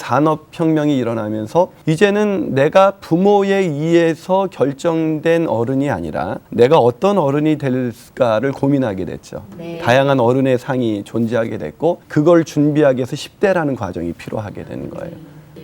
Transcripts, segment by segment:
산업혁명이 일어나면서 이제는 내가 부모에 의해서 결정된 어른이 아니라 내가 어떤 어른이 될까를 고민하게 됐죠. 네. 다양한 어른의 상이 존재하게 됐고 그걸 준비하기 위해서 10대라는 과정이 필요하게 되는 거예요.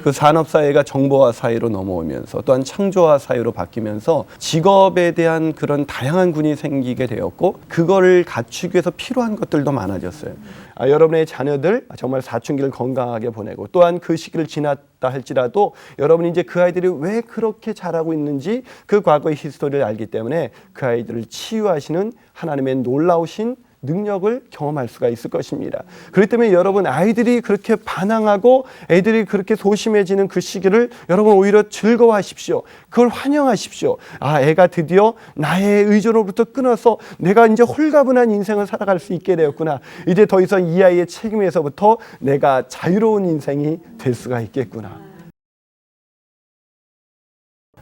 그 산업사회가 정보화 사회로 넘어오면서 또한 창조화 사회로 바뀌면서 직업에 대한 그런 다양한 군이 생기게 되었고 그거를 갖추기 위해서 필요한 것들도 많아졌어요. 여러분의 자녀들 정말 사춘기를 건강하게 보내고 또한 그 시기를 지났다 할지라도 여러분이 이제 그 아이들이 왜 그렇게 자라고 있는지 그 과거의 히스토리를 알기 때문에 그 아이들을 치유하시는 하나님의 놀라우신 능력을 경험할 수가 있을 것입니다. 그렇기 때문에 여러분 아이들이 그렇게 반항하고 애들이 그렇게 소심해지는 그 시기를 여러분 오히려 즐거워하십시오. 그걸 환영하십시오. 애가 드디어 나의 의존으로부터 끊어서 내가 이제 홀가분한 인생을 살아갈 수 있게 되었구나. 이제 더 이상 이 아이의 책임에서부터 내가 자유로운 인생이 될 수가 있겠구나.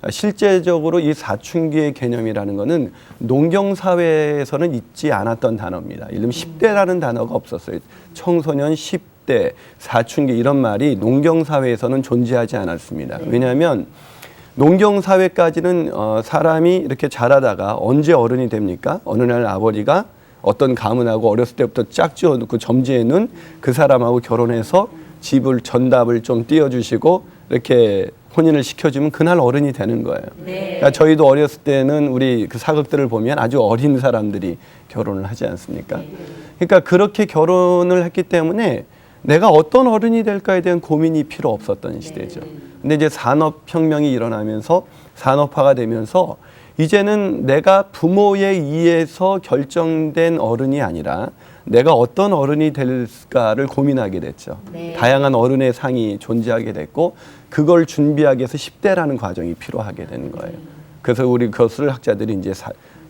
실제적으로 이 사춘기의 개념이라는 것은 농경사회에서는 있지 않았던 단어입니다. 예를 들면 10대라는 단어가 없었어요. 청소년, 10대, 사춘기 이런 말이 농경사회에서는 존재하지 않았습니다. 왜냐하면 농경사회까지는 사람이 이렇게 자라다가 언제 어른이 됩니까? 어느 날 아버지가 어떤 가문하고 어렸을 때부터 짝지어놓고 점지해놓은 그 사람하고 결혼해서 집을 전답을 좀 띄워주시고 이렇게 혼인을 시켜주면 그날 어른이 되는 거예요. 네. 그러니까 저희도 어렸을 때는 우리 그 사극들을 보면 아주 어린 사람들이 결혼을 하지 않습니까? 그러니까 그렇게 결혼을 했기 때문에 내가 어떤 어른이 될까에 대한 고민이 필요 없었던 시대죠. 근데 이제 산업혁명이 일어나면서 산업화가 되면서 이제는 내가 부모에 의해서 결정된 어른이 아니라 내가 어떤 어른이 될까를 고민하게 됐죠. 네. 다양한 어른의 상이 존재하게 됐고 그걸 준비하기 위해서 10대라는 과정이 필요하게 되는 거예요. 그래서 우리 그것을 학자들이 이제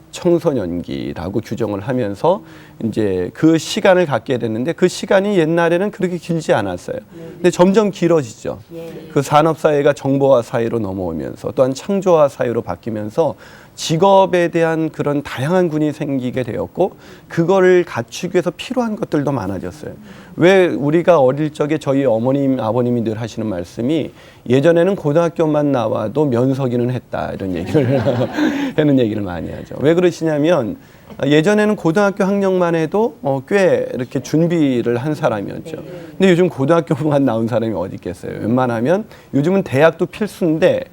청소년기라고 규정을 하면서 이제 그 시간을 갖게 됐는데 그 시간이 옛날에는 그렇게 길지 않았어요. 근데 점점 길어지죠. 그 산업사회가 정보화 사회로 넘어오면서 또한 창조화 사회로 바뀌면서 직업에 대한 그런 다양한 군이 생기게 되었고 그거를 갖추기 위해서 필요한 것들도 많아졌어요. 왜 우리가 어릴 적에 저희 어머님, 아버님이 늘 하시는 말씀이 예전에는 고등학교만 나와도 면서기는 했다 이런 얘기를 하는 얘기를 많이 하죠. 왜 그러시냐면 예전에는 고등학교 학력만 해도 꽤 이렇게 준비를 한 사람이었죠. 근데 요즘 고등학교만 나온 사람이 어디 있겠어요. 웬만하면 요즘은 대학도 필수인데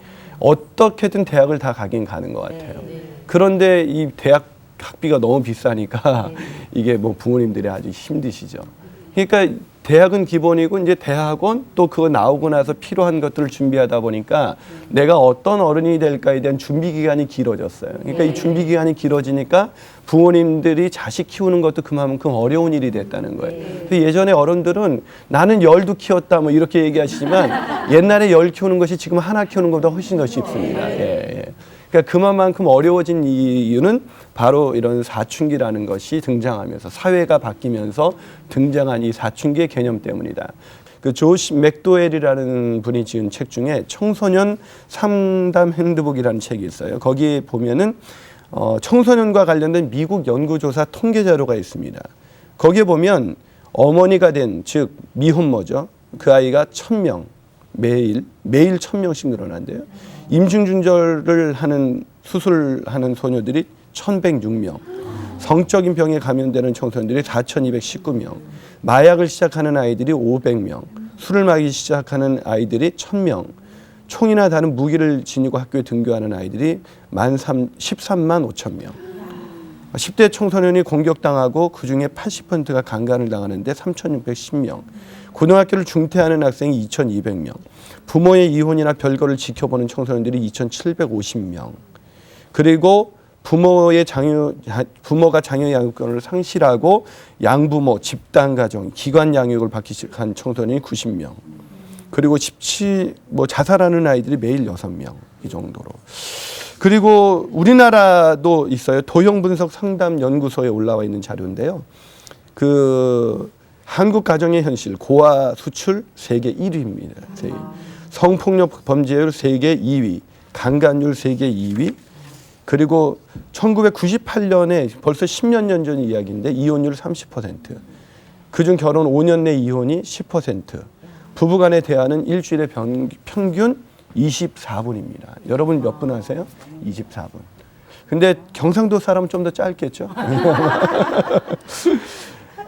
어떻게든 대학을 다 가긴 가는 것 같아요. 그런데 이 대학 학비가 너무 비싸니까 이게 뭐 부모님들이 아주 힘드시죠. 그러니까 대학은 기본이고 이제 대학원 또 그거 나오고 나서 필요한 것들을 준비하다 보니까 내가 어떤 어른이 될까에 대한 준비 기간이 길어졌어요. 그러니까 이 준비 기간이 길어지니까 부모님들이 자식 키우는 것도 그만큼 어려운 일이 됐다는 거예요. 그래서 예전에 어른들은 나는 열도 키웠다 뭐 이렇게 얘기하시지만 옛날에 열 키우는 것이 지금 하나 키우는 것보다 훨씬 더 쉽습니다. 그러니까 그만큼 어려워진 이유는 바로 이런 사춘기라는 것이 등장하면서 사회가 바뀌면서 등장한 이 사춘기의 개념 때문이다. 그 조시 맥도웰이라는 분이 지은 책 중에 청소년 상담 핸드북이라는 책이 있어요. 거기에 보면은 청소년과 관련된 미국 연구조사 통계 자료가 있습니다. 거기에 보면 어머니가 된, 즉 미혼모죠. 그 아이가 1000명 매일 1000명씩 늘어난대요. 임신중절을 하는 수술하는 소녀들이 1106명, 성적인 병에 감염되는 청소년들이 4219명, 마약을 시작하는 아이들이 500명, 술을 마시기 시작하는 아이들이 1000명, 총이나 다른 무기를 지니고 학교에 등교하는 아이들이 13만 5천 명. 10대 청소년이 공격당하고 그중에 80%가 강간을 당하는데 3,610명. 고등학교를 중퇴하는 학생이 2,200명. 부모의 이혼이나 별거를 지켜보는 청소년들이 2,750명. 그리고 부모가 자녀 양육권을 상실하고 양부모, 집단가정, 기관 양육을 받기 시작한 청소년이 90명. 그리고 자살하는 아이들이 매일 6명 이 정도로. 그리고 우리나라도 있어요. 도형분석 상담연구소에 올라와 있는 자료인데요. 그 한국 가정의 현실, 고아 수출 세계 1위입니다. 성폭력 범죄율 세계 2위, 강간율 세계 2위. 그리고 1998년에 벌써 10몇 년 전 이야기인데 이혼율 30%. 그중 결혼 5년 내 이혼이 10%. 부부간의 대화는 일주일에 평균 24분입니다. 여러분 몇 분 하세요? 24분. 근데 경상도 사람은 좀 더 짧겠죠?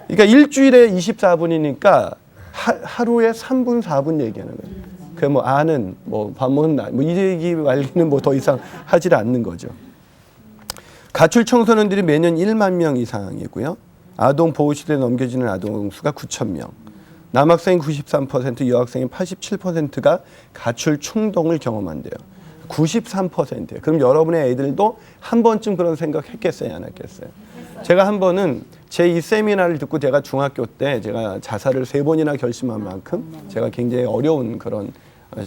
그러니까 일주일에 24분이니까 하루에 3분, 4분 얘기하는 거예요. 그 뭐 아는, 뭐 밥 먹는 날, 뭐 이 얘기 말기는 뭐 더 이상 하질 않는 거죠. 가출 청소년들이 매년 1만 명 이상이고요. 아동 보호 시대에 넘겨지는 아동 수가 9,000명. 남학생 93%, 여학생 87%가 가출 충동을 경험한대요. 93%예요. 그럼 여러분의 애들도 한 번쯤 그런 생각 했겠어요, 안 했겠어요? 제가 한 번은 제 이 세미나를 듣고 제가 중학교 때 제가 자살을 3번이나 결심한 만큼 제가 굉장히 어려운 그런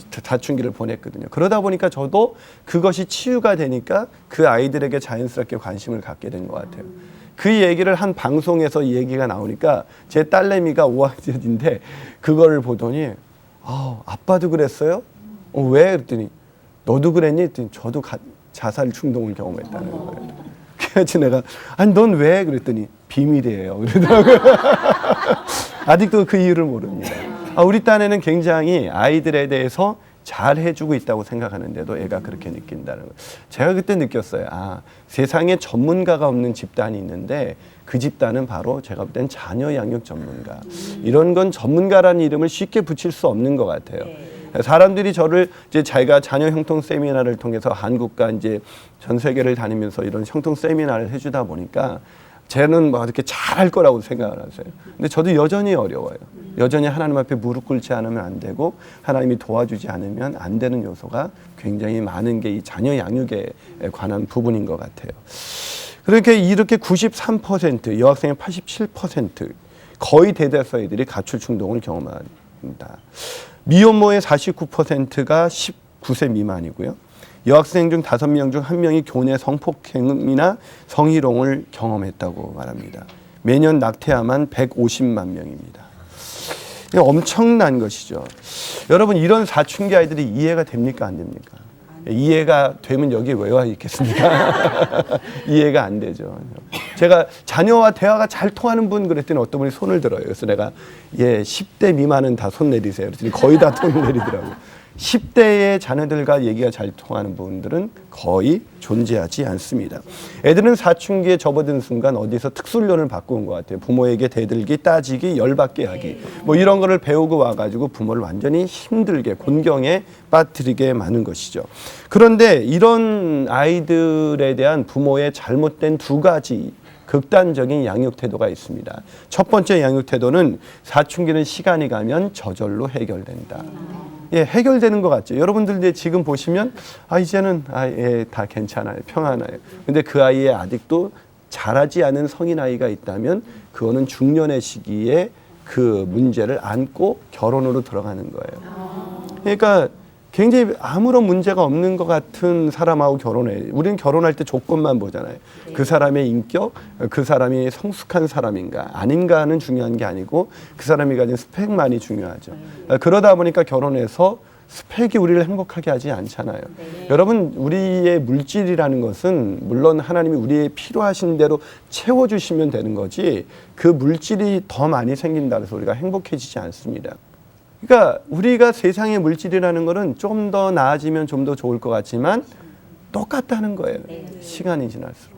사춘기를 보냈거든요. 그러다 보니까 저도 그것이 치유가 되니까 그 아이들에게 자연스럽게 관심을 갖게 된 것 같아요. 그 얘기를 한 방송에서 얘기가 나오니까 제 딸내미가 5학년인데 그거를 보더니 아빠도 그랬어요? 왜? 그랬더니 너도 그랬니? 그랬더니 저도 자살 충동을 경험했다는 거예요. 그래서 내가 아니 넌 왜? 그랬더니 비밀이에요. 그러더라고요. 아직도 그 이유를 모릅니다. 우리 딴에는 굉장히 아이들에 대해서 잘 해주고 있다고 생각하는데도 애가 그렇게 느낀다는 거예요. 제가 그때 느꼈어요. 세상에 전문가가 없는 집단이 있는데 그 집단은 바로 제가 볼 땐 자녀 양육 전문가. 이런 건 전문가라는 이름을 쉽게 붙일 수 없는 것 같아요. 사람들이 저를 이제 자기가 자녀 형통 세미나를 통해서 한국과 이제 전 세계를 다니면서 이런 형통 세미나를 해주다 보니까 쟤는 뭐 이렇게 잘할 거라고 생각을 하세요. 근데 저도 여전히 어려워요. 여전히 하나님 앞에 무릎 꿇지 않으면 안 되고 하나님이 도와주지 않으면 안 되는 요소가 굉장히 많은 게 이 자녀 양육에 관한 부분인 것 같아요. 그렇게 이렇게 93%, 여학생의 87%, 거의 대다수 애들이 가출 충동을 경험합니다. 미혼모의 49%가 19세 미만이고요. 여학생 중 5명 중 1명이 교내 성폭행이나 성희롱을 경험했다고 말합니다. 매년 낙태아만 150만 명입니다. 엄청난 것이죠. 여러분 이런 사춘기 아이들이 이해가 됩니까? 안 됩니까? 이해가 되면 여기 왜 와 있겠습니까? 이해가 안 되죠. 제가 자녀와 대화가 잘 통하는 분 그랬더니 어떤 분이 손을 들어요. 그래서 내가 10대 미만은 다 손 내리세요. 그랬더니 거의 다 손 내리더라고요. 10대의 자녀들과 얘기가 잘 통하는 분들은 거의 존재하지 않습니다. 애들은 사춘기에 접어든 순간 어디서 특수훈련을 받고 온 것 같아요. 부모에게 대들기, 따지기, 열받게 하기 뭐 이런 거를 배우고 와가지고 부모를 완전히 힘들게 곤경에 빠뜨리게 많은 것이죠. 그런데 이런 아이들에 대한 부모의 잘못된 2가지 극단적인 양육 태도가 있습니다. 첫 번째 양육 태도는 사춘기는 시간이 가면 저절로 해결된다. 해결되는 것 같죠. 여러분들 이제 지금 보시면 이제는 다 괜찮아요. 평안해요. 근데 그 아이에 아직도 자라지 않은 성인 아이가 있다면 그거는 중년의 시기에 그 문제를 안고 결혼으로 들어가는 거예요. 그러니까 굉장히 아무런 문제가 없는 것 같은 사람하고 결혼해. 우리는 결혼할 때 조건만 보잖아요. 그 사람의 인격, 그 사람이 성숙한 사람인가 아닌가는 중요한 게 아니고 그 사람이 가진 스펙만이 중요하죠. 그러다 보니까 결혼해서 스펙이 우리를 행복하게 하지 않잖아요. 여러분 우리의 물질이라는 것은 물론 하나님이 우리의 필요하신 대로 채워주시면 되는 거지 그 물질이 더 많이 생긴다고 해서 우리가 행복해지지 않습니다. 그러니까 우리가 세상의 물질이라는 것은 좀 더 나아지면 좀 더 좋을 것 같지만 똑같다는 거예요. 시간이 지날수록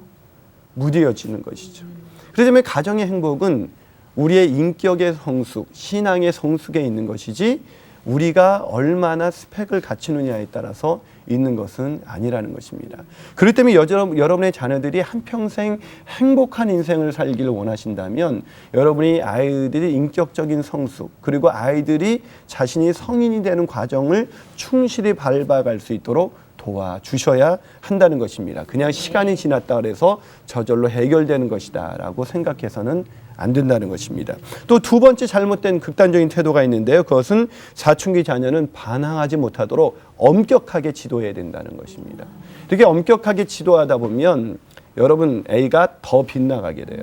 무뎌지는 것이죠. 그렇기 때문에 가정의 행복은 우리의 인격의 성숙, 신앙의 성숙에 있는 것이지 우리가 얼마나 스펙을 갖추느냐에 따라서 있는 것은 아니라는 것입니다. 그렇기 때문에 여러분의 자녀들이 한평생 행복한 인생을 살기를 원하신다면 여러분이 아이들이 인격적인 성숙 그리고 아이들이 자신이 성인이 되는 과정을 충실히 밟아갈 수 있도록 도와주셔야 한다는 것입니다. 그냥 시간이 지났다 그래서 저절로 해결되는 것이다 라고 생각해서는 안 된다는 것입니다. 또 2번째 잘못된 극단적인 태도가 있는데요. 그것은 사춘기 자녀는 반항하지 못하도록 엄격하게 지도해야 된다는 것입니다. 이렇게 엄격하게 지도하다 보면 여러분 A가 더 빗나가게 돼요.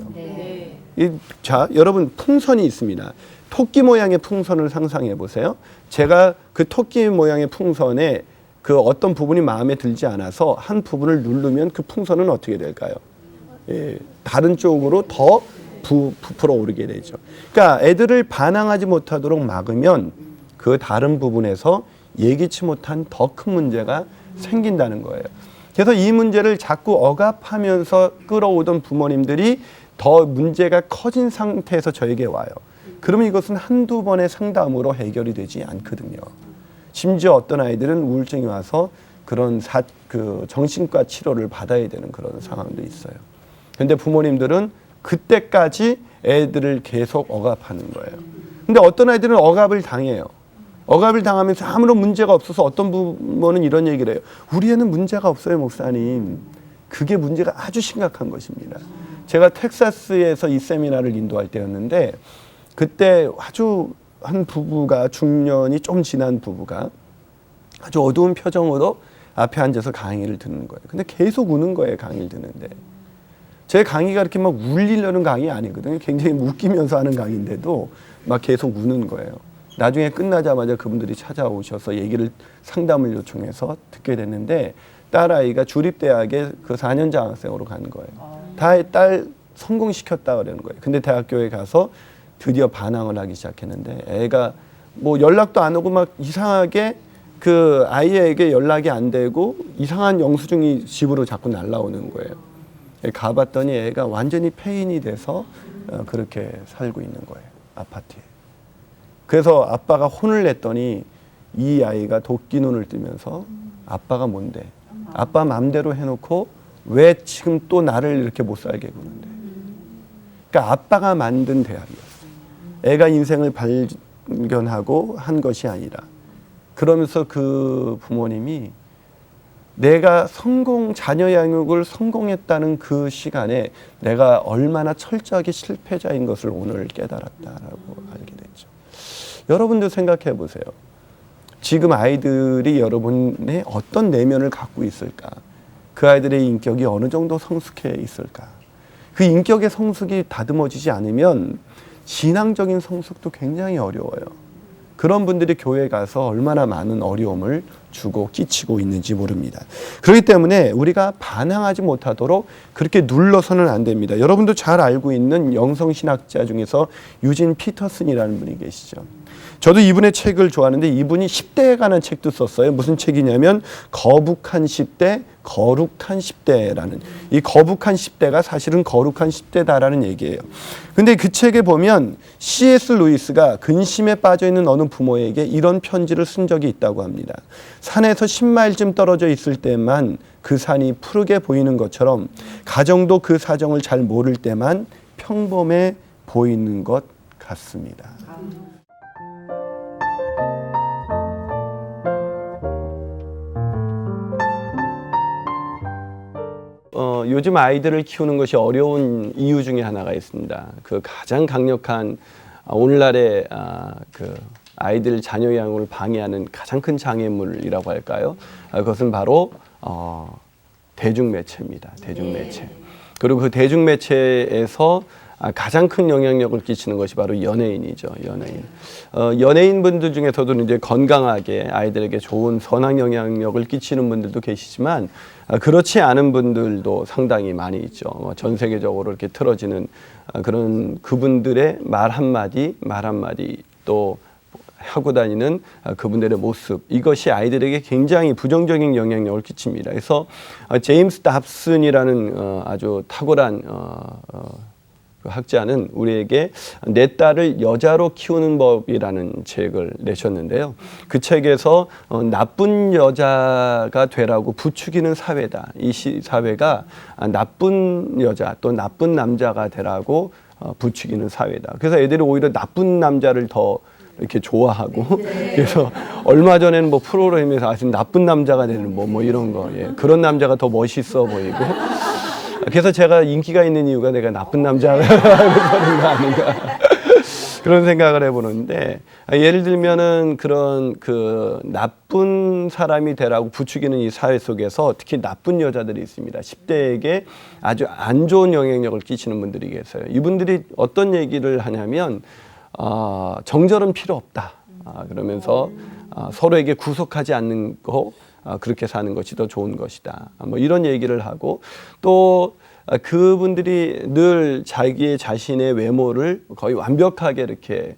자, 여러분 풍선이 있습니다. 토끼 모양의 풍선을 상상해 보세요. 제가 그 토끼 모양의 풍선에 그 어떤 부분이 마음에 들지 않아서 한 부분을 누르면 그 풍선은 어떻게 될까요? 다른 쪽으로 더 부풀어 오르게 되죠. 그러니까 애들을 반항하지 못하도록 막으면 그 다른 부분에서 예기치 못한 더 큰 문제가 생긴다는 거예요. 그래서 이 문제를 자꾸 억압하면서 끌어오던 부모님들이 더 문제가 커진 상태에서 저에게 와요. 그러면 이것은 한두 번의 상담으로 해결이 되지 않거든요. 심지어 어떤 아이들은 우울증이 와서 그런 정신과 치료를 받아야 되는 그런 상황도 있어요. 그런데 부모님들은 그때까지 애들을 계속 억압하는 거예요. 근데 어떤 아이들은 억압을 당해요. 억압을 당하면서 아무런 문제가 없어서 어떤 부모는 이런 얘기를 해요. 우리 애는 문제가 없어요, 목사님. 그게 문제가 아주 심각한 것입니다. 제가 텍사스에서 이 세미나를 인도할 때였는데 그때 아주 한 부부가 중년이 좀 지난 부부가 아주 어두운 표정으로 앞에 앉아서 강의를 듣는 거예요. 근데 계속 우는 거예요, 강의를 듣는데. 제 강의가 이렇게 막 울리려는 강의 아니거든요. 굉장히 웃기면서 하는 강의인데도 막 계속 우는 거예요. 나중에 끝나자마자 그분들이 찾아오셔서 상담을 요청해서 듣게 됐는데 딸아이가 주립대학에 그 4년 장학생으로 간 거예요. 딸 성공시켰다 그러는 거예요. 근데 대학교에 가서 드디어 반항을 하기 시작했는데 애가 뭐 연락도 안 오고 막 이상하게 그 아이에게 연락이 안 되고 이상한 영수증이 집으로 자꾸 날라오는 거예요. 가봤더니 애가 완전히 폐인이 돼서 그렇게 살고 있는 거예요. 아파트에. 그래서 아빠가 혼을 냈더니 이 아이가 도끼 눈을 뜨면서 아빠가 뭔데? 아빠 맘대로 해놓고 왜 지금 또 나를 이렇게 못 살게 구는데? 그러니까 아빠가 만든 대학이었어요. 애가 인생을 발견하고 한 것이 아니라. 그러면서 그 부모님이 내가 자녀 양육을 성공했다는 그 시간에 내가 얼마나 철저하게 실패자인 것을 오늘 깨달았다라고 알게 됐죠. 여러분도 생각해 보세요. 지금 아이들이 여러분의 어떤 내면을 갖고 있을까? 그 아이들의 인격이 어느 정도 성숙해 있을까? 그 인격의 성숙이 다듬어지지 않으면 신앙적인 성숙도 굉장히 어려워요. 그런 분들이 교회에 가서 얼마나 많은 어려움을 주고 끼치고 있는지 모릅니다. 그렇기 때문에 우리가 반항하지 못하도록 그렇게 눌러서는 안 됩니다. 여러분도 잘 알고 있는 영성신학자 중에서 유진 피터슨이라는 분이 계시죠. 저도 이분의 책을 좋아하는데 이분이 10대에 관한 책도 썼어요. 무슨 책이냐면 거북한 10대, 거룩한 10대라는, 이 거북한 10대가 사실은 거룩한 10대다라는 얘기예요. 근데 그 책에 보면 C.S. 루이스가 근심에 빠져 있는 어느 부모에게 이런 편지를 쓴 적이 있다고 합니다. 산에서 10마일쯤 떨어져 있을 때만 그 산이 푸르게 보이는 것처럼 가정도 그 사정을 잘 모를 때만 평범해 보이는 것 같습니다. 요즘 아이들을 키우는 것이 어려운 이유 중에 하나가 있습니다. 그 가장 강력한 오늘날의 그 아이들 자녀 양육을 방해하는 가장 큰 장애물이라고 할까요? 그것은 바로 대중매체입니다. 대중매체. 그리고 그 대중매체에서 가장 큰 영향력을 끼치는 것이 바로 연예인이죠. 연예인. 연예인분들 중에서도 이제 건강하게 아이들에게 좋은 선한 영향력을 끼치는 분들도 계시지만 그렇지 않은 분들도 상당히 많이 있죠. 전 세계적으로 이렇게 틀어지는 그런 그분들의 말 한마디 또 하고 다니는 그분들의 모습, 이것이 아이들에게 굉장히 부정적인 영향력을 끼칩니다. 그래서 제임스 답슨이라는 아주 탁월한 그 학자는 우리에게 내 딸을 여자로 키우는 법이라는 책을 내셨는데요. 그 책에서 나쁜 여자가 되라고 부추기는 사회다. 이 사회가 나쁜 여자 또 나쁜 남자가 되라고 부추기는 사회다. 그래서 애들이 오히려 나쁜 남자를 더 이렇게 좋아하고 그래서 얼마 전에는 뭐 프로그램에서 아주 나쁜 남자가 되는 뭐 이런 거, 그런 남자가 더 멋있어 보이고. 그래서 제가 인기가 있는 이유가 내가 나쁜 남자라고 하는 거 아닌가 그런 생각을 해보는데, 예를 들면은 그런 그 나쁜 사람이 되라고 부추기는 이 사회 속에서 특히 나쁜 여자들이 있습니다. 10대에게 아주 안 좋은 영향력을 끼치는 분들이 계세요. 이분들이 어떤 얘기를 하냐면 정절은 필요 없다. 그러면서 서로에게 구속하지 않는 거, 그렇게 사는 것이 더 좋은 것이다. 뭐 이런 얘기를 하고, 또 그분들이 늘 자기의 자신의 외모를 거의 완벽하게 이렇게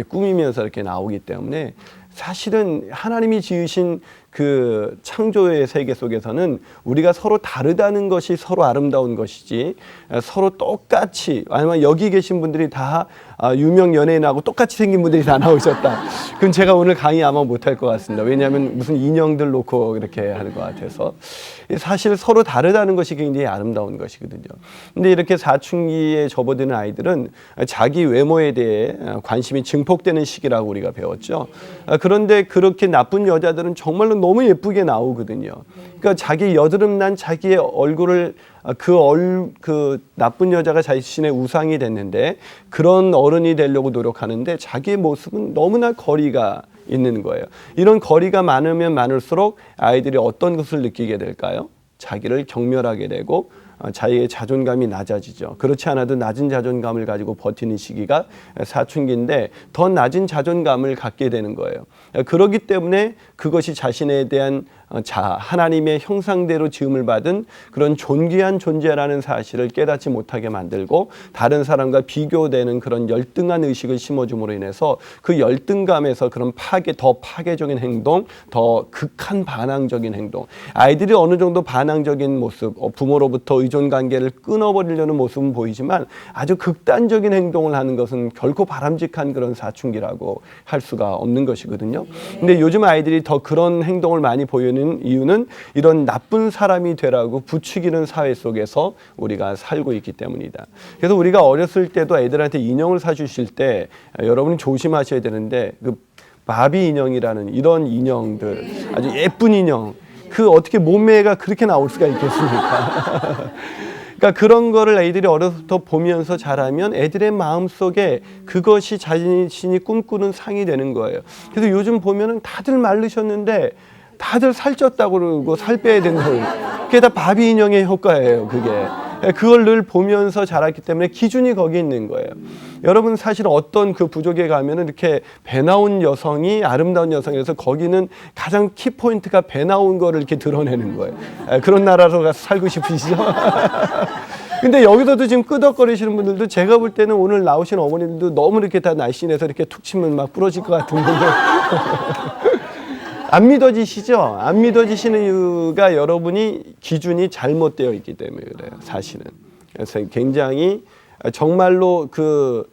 꾸미면서 이렇게 나오기 때문에 사실은 하나님이 지으신 그 창조의 세계 속에서는 우리가 서로 다르다는 것이 서로 아름다운 것이지, 서로 똑같이, 아니면 여기 계신 분들이 다 유명 연예인하고 똑같이 생긴 분들이 다 나오셨다, 그럼 제가 오늘 강의 아마 못할 것 같습니다. 왜냐하면 무슨 인형들 놓고 이렇게 하는 것 같아서. 사실 서로 다르다는 것이 굉장히 아름다운 것이거든요. 근데 이렇게 사춘기에 접어드는 아이들은 자기 외모에 대해 관심이 증폭되는 시기라고 우리가 배웠죠. 그런데 그렇게 나쁜 여자들은 정말로 너무 예쁘게 나오거든요. 그러니까 자기 여드름난 자기의 얼굴을 그 나쁜 여자가 자신의 우상이 됐는데, 그런 어른이 되려고 노력하는데 자기의 모습은 너무나 거리가 있는 거예요. 이런 거리가 많으면 많을수록 아이들이 어떤 것을 느끼게 될까요? 자기를 경멸하게 되고 자기의 자존감이 낮아지죠. 그렇지 않아도 낮은 자존감을 가지고 버티는 시기가 사춘기인데 더 낮은 자존감을 갖게 되는 거예요. 그렇기 때문에 그것이 자신에 대한 하나님의 형상대로 지음을 받은 그런 존귀한 존재라는 사실을 깨닫지 못하게 만들고, 다른 사람과 비교되는 그런 열등한 의식을 심어줌으로 인해서 그 열등감에서 그런 더 파괴적인 행동, 더 극한 반항적인 행동, 아이들이 어느 정도 반항적인 모습, 부모로부터 의존 관계를 끊어버리려는 모습은 보이지만 아주 극단적인 행동을 하는 것은 결코 바람직한 그런 사춘기라고 할 수가 없는 것이거든요. 근데 요즘 아이들이 더 그런 행동을 많이 보이는 이유는 이런 나쁜 사람이 되라고 부추기는 사회 속에서 우리가 살고 있기 때문이다. 그래서 우리가 어렸을 때도 애들한테 인형을 사주실 때 여러분이 조심하셔야 되는데, 그 바비 인형이라는 이런 인형들, 아주 예쁜 인형, 그 어떻게 몸매가 그렇게 나올 수가 있겠습니까? 그러니까 그런 거를 애들이 어려서부터 보면서 자라면 애들의 마음속에 그것이 자신이 꿈꾸는 상이 되는 거예요. 그래서 요즘 보면은 다들 마르셨는데 다들 살쪘다고 그러고 살 빼야 된다고. 그게 다 바비 인형의 효과예요, 그게. 그걸 늘 보면서 자랐기 때문에 기준이 거기 있는 거예요. 여러분, 사실 어떤 그 부족에 가면은 이렇게 배 나온 여성이 아름다운 여성이라서 거기는 가장 키포인트가 배 나온 거를 이렇게 드러내는 거예요. 그런 나라로 가서 살고 싶으시죠? 근데 여기서도 지금 끄덕거리시는 분들도, 제가 볼 때는 오늘 나오신 어머님들도 너무 이렇게 다 날씬해서 이렇게 툭 치면 막 부러질 것 같은데. 안 믿어지시죠? 안 믿어지시는 이유가 여러분이 기준이 잘못되어 있기 때문에 그래요, 사실은. 그래서 굉장히 정말로 그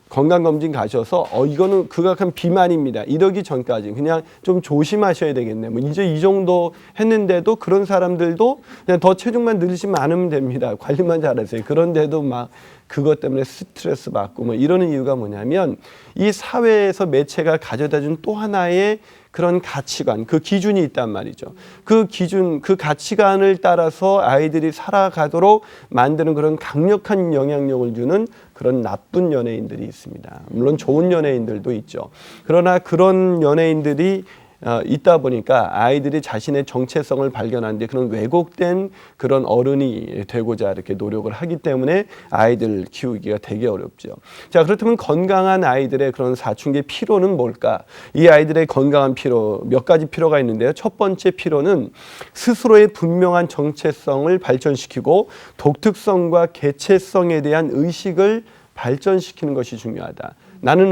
건강검진 가셔서 이거는 극악한 비만입니다, 이러기 전까지 그냥 좀 조심하셔야 되겠네. 뭐 이제 이 정도 했는데도 그런 사람들도 그냥 더 체중만 늘리시면 않으면 됩니다. 관리만 잘하세요. 그런데도 막 그것 때문에 스트레스 받고 뭐 이러는 이유가 뭐냐면, 이 사회에서 매체가 가져다준 또 하나의 그런 가치관, 그 기준이 있단 말이죠. 그 기준, 그 가치관을 따라서 아이들이 살아가도록 만드는 그런 강력한 영향력을 주는 그런 나쁜 연예인들이 있습니다. 물론 좋은 연예인들도 있죠. 그러나 그런 연예인들이 있다 보니까 아이들이 자신의 정체성을 발견하는데 그런 왜곡된 그런 어른이 되고자 이렇게 노력을 하기 때문에 아이들 키우기가 되게 어렵죠. 자, 그렇다면 건강한 아이들의 그런 사춘기 필요는 뭘까? 이 아이들의 건강한 필요, 몇 가지 필요가 있는데요. 첫 번째 필요는 스스로의 분명한 정체성을 발전시키고 독특성과 개체성에 대한 의식을 발전시키는 것이 중요하다. 나는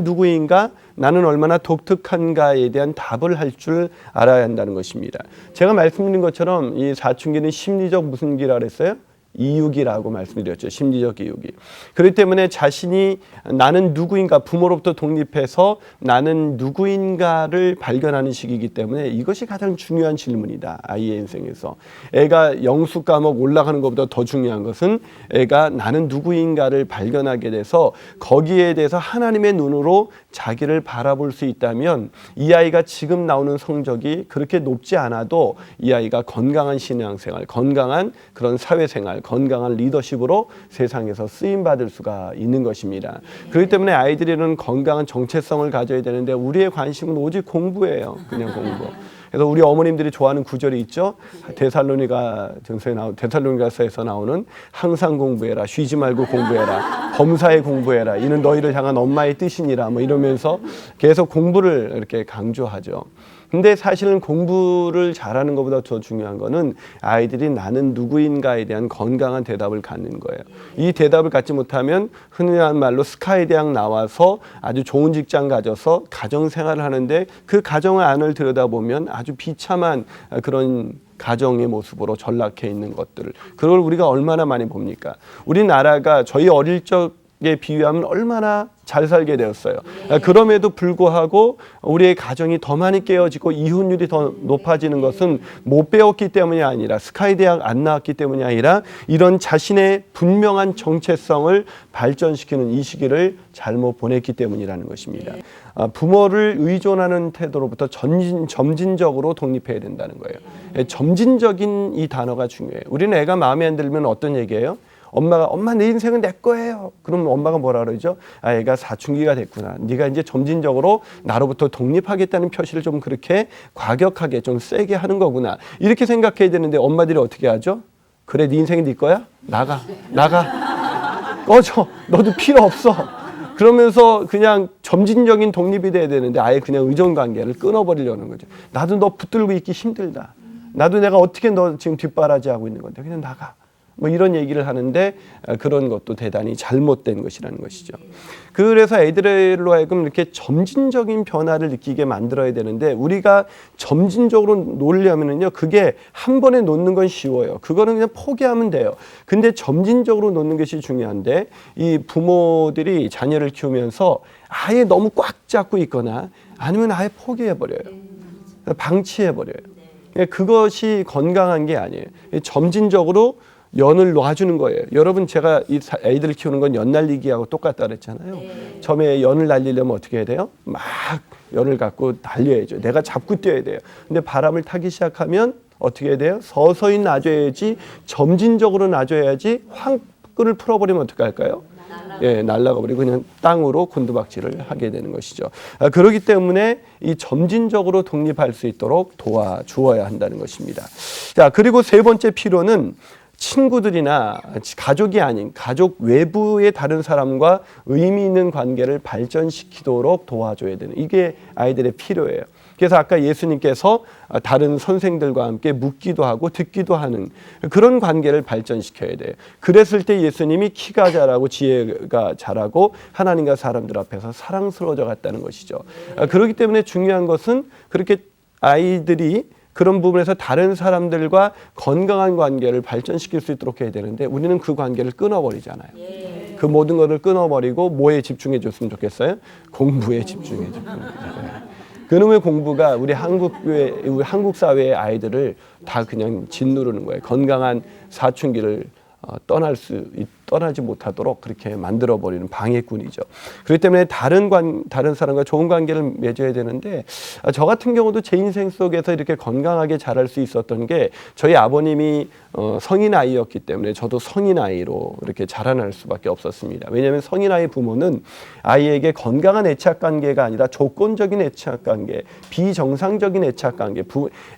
누구인가, 나는 얼마나 독특한가에 대한 답을 할 줄 알아야 한다는 것입니다. 제가 말씀드린 것처럼 이 사춘기는 심리적 무슨 기라 그랬어요? 이유기라고 말씀드렸죠. 심리적 이유기. 그렇기 때문에 자신이 나는 누구인가, 부모로부터 독립해서 나는 누구인가를 발견하는 시기이기 때문에 이것이 가장 중요한 질문이다, 아이의 인생에서. 애가 영수 과목 올라가는 것보다 더 중요한 것은 애가 나는 누구인가를 발견하게 돼서 거기에 대해서 하나님의 눈으로 자기를 바라볼 수 있다면, 이 아이가 지금 나오는 성적이 그렇게 높지 않아도 이 아이가 건강한 신앙생활, 건강한 그런 사회생활, 건강한 리더십으로 세상에서 쓰임받을 수가 있는 것입니다. 그렇기 때문에 아이들이는 건강한 정체성을 가져야 되는데 우리의 관심은 오직 공부예요. 그냥 공부. 그래서 우리 어머님들이 좋아하는 구절이 있죠. 데살로니가서에서 나오는 항상 공부해라, 쉬지 말고 공부해라, 범사에 공부해라, 이는 너희를 향한 엄마의 뜻이니라, 뭐 이러면서 계속 공부를 이렇게 강조하죠. 근데 사실은 공부를 잘하는 것보다 더 중요한 거는 아이들이 나는 누구인가에 대한 건강 건강한 대답을 갖는 거예요. 이 대답을 갖지 못하면 흔한 말로 스카이 대학 나와서 아주 좋은 직장 가져서 가정 생활을 하는데 그 가정의 안을 들여다보면 아주 비참한 그런 가정의 모습으로 전락해 있는 것들을, 그걸 우리가 얼마나 많이 봅니까? 우리나라가 저희 어릴 적에 비유하면 얼마나 잘 살게 되었어요. 그럼에도 불구하고 우리의 가정이 더 많이 깨어지고 이혼율이 더 높아지는 것은 못 배웠기 때문이 아니라, 스카이 대학 안 나왔기 때문이 아니라, 이런 자신의 분명한 정체성을 발전시키는 이 시기를 잘못 보냈기 때문이라는 것입니다. 부모를 의존하는 태도로부터 점진적으로 독립해야 된다는 거예요. 점진적인 이 단어가 중요해요. 우리는 애가 마음에 안 들면 어떤 얘기예요? 엄마 내 인생은 내 거예요. 그럼 엄마가 뭐라 그러죠? 아, 애가 사춘기가 됐구나. 네가 이제 점진적으로 나로부터 독립하겠다는 표시를 좀 그렇게 과격하게 좀 세게 하는 거구나. 이렇게 생각해야 되는데 엄마들이 어떻게 하죠? 그래, 네 인생이 네 거야? 나가. 꺼져. 너도 필요 없어. 그러면서 그냥 점진적인 독립이 돼야 되는데 아예 그냥 의존 관계를 끊어버리려는 거죠. 나도 너 붙들고 있기 힘들다. 나도 내가 어떻게 너 지금 뒷바라지하고 있는 건데 그냥 나가. 뭐 이런 얘기를 하는데 그런 것도 대단히 잘못된 것이라는 것이죠. 그래서 애들로 하여금 이렇게 점진적인 변화를 느끼게 만들어야 되는데, 우리가 점진적으로 놓으려면요, 그게 한 번에 놓는 건 쉬워요. 그거는 그냥 포기하면 돼요. 근데 점진적으로 놓는 것이 중요한데, 이 부모들이 자녀를 키우면서 아예 너무 꽉 잡고 있거나 아니면 아예 포기해버려요. 방치해버려요. 그것이 건강한 게 아니에요. 점진적으로 연을 놔주는 거예요. 여러분, 제가 이 애들을 키우는 건 연 날리기하고 똑같다 그랬잖아요. 처음에 연을 날리려면 어떻게 해야 돼요? 막 연을 갖고 달려야죠. 내가 잡고 뛰어야 돼요. 근데 바람을 타기 시작하면 어떻게 해야 돼요? 서서히 놔줘야지, 점진적으로 놔줘야지. 확 끈을 풀어버리면 어떻게 할까요? 날아가 버리고 그냥 땅으로 곤두박질을 하게 되는 것이죠. 그렇기 때문에 이 점진적으로 독립할 수 있도록 도와주어야 한다는 것입니다. 자, 그리고 세 번째 필요는 친구들이나 가족이 아닌 가족 외부의 다른 사람과 의미 있는 관계를 발전시키도록 도와줘야 되는, 이게 아이들의 필요예요. 그래서 아까 예수님께서 다른 선생들과 함께 묻기도 하고 듣기도 하는 그런 관계를 발전시켜야 돼요. 그랬을 때 예수님이 키가 자라고 지혜가 자라고 하나님과 사람들 앞에서 사랑스러워져 갔다는 것이죠. 그렇기 때문에 중요한 것은 그렇게 아이들이 그런 부분에서 다른 사람들과 건강한 관계를 발전시킬 수 있도록 해야 되는데, 우리는 그 관계를 끊어버리잖아요. 그 모든 것을 끊어버리고 뭐에 집중해 줬으면 좋겠어요? 공부에 집중해 줬으면 좋겠어요. 그놈의 공부가 우리 한국 사회의 아이들을 다 그냥 짓누르는 거예요. 건강한 사춘기를 떠나지 못하도록 그렇게 만들어버리는 방해꾼이죠. 그렇기 때문에 다른 사람과 좋은 관계를 맺어야 되는데, 저 같은 경우도 제 인생 속에서 이렇게 건강하게 자랄 수 있었던 게, 저희 아버님이 성인 아이였기 때문에 저도 성인 아이로 이렇게 자라날 수밖에 없었습니다. 왜냐하면 성인 아이 부모는 아이에게 건강한 애착 관계가 아니라 조건적인 애착 관계, 비정상적인 애착 관계,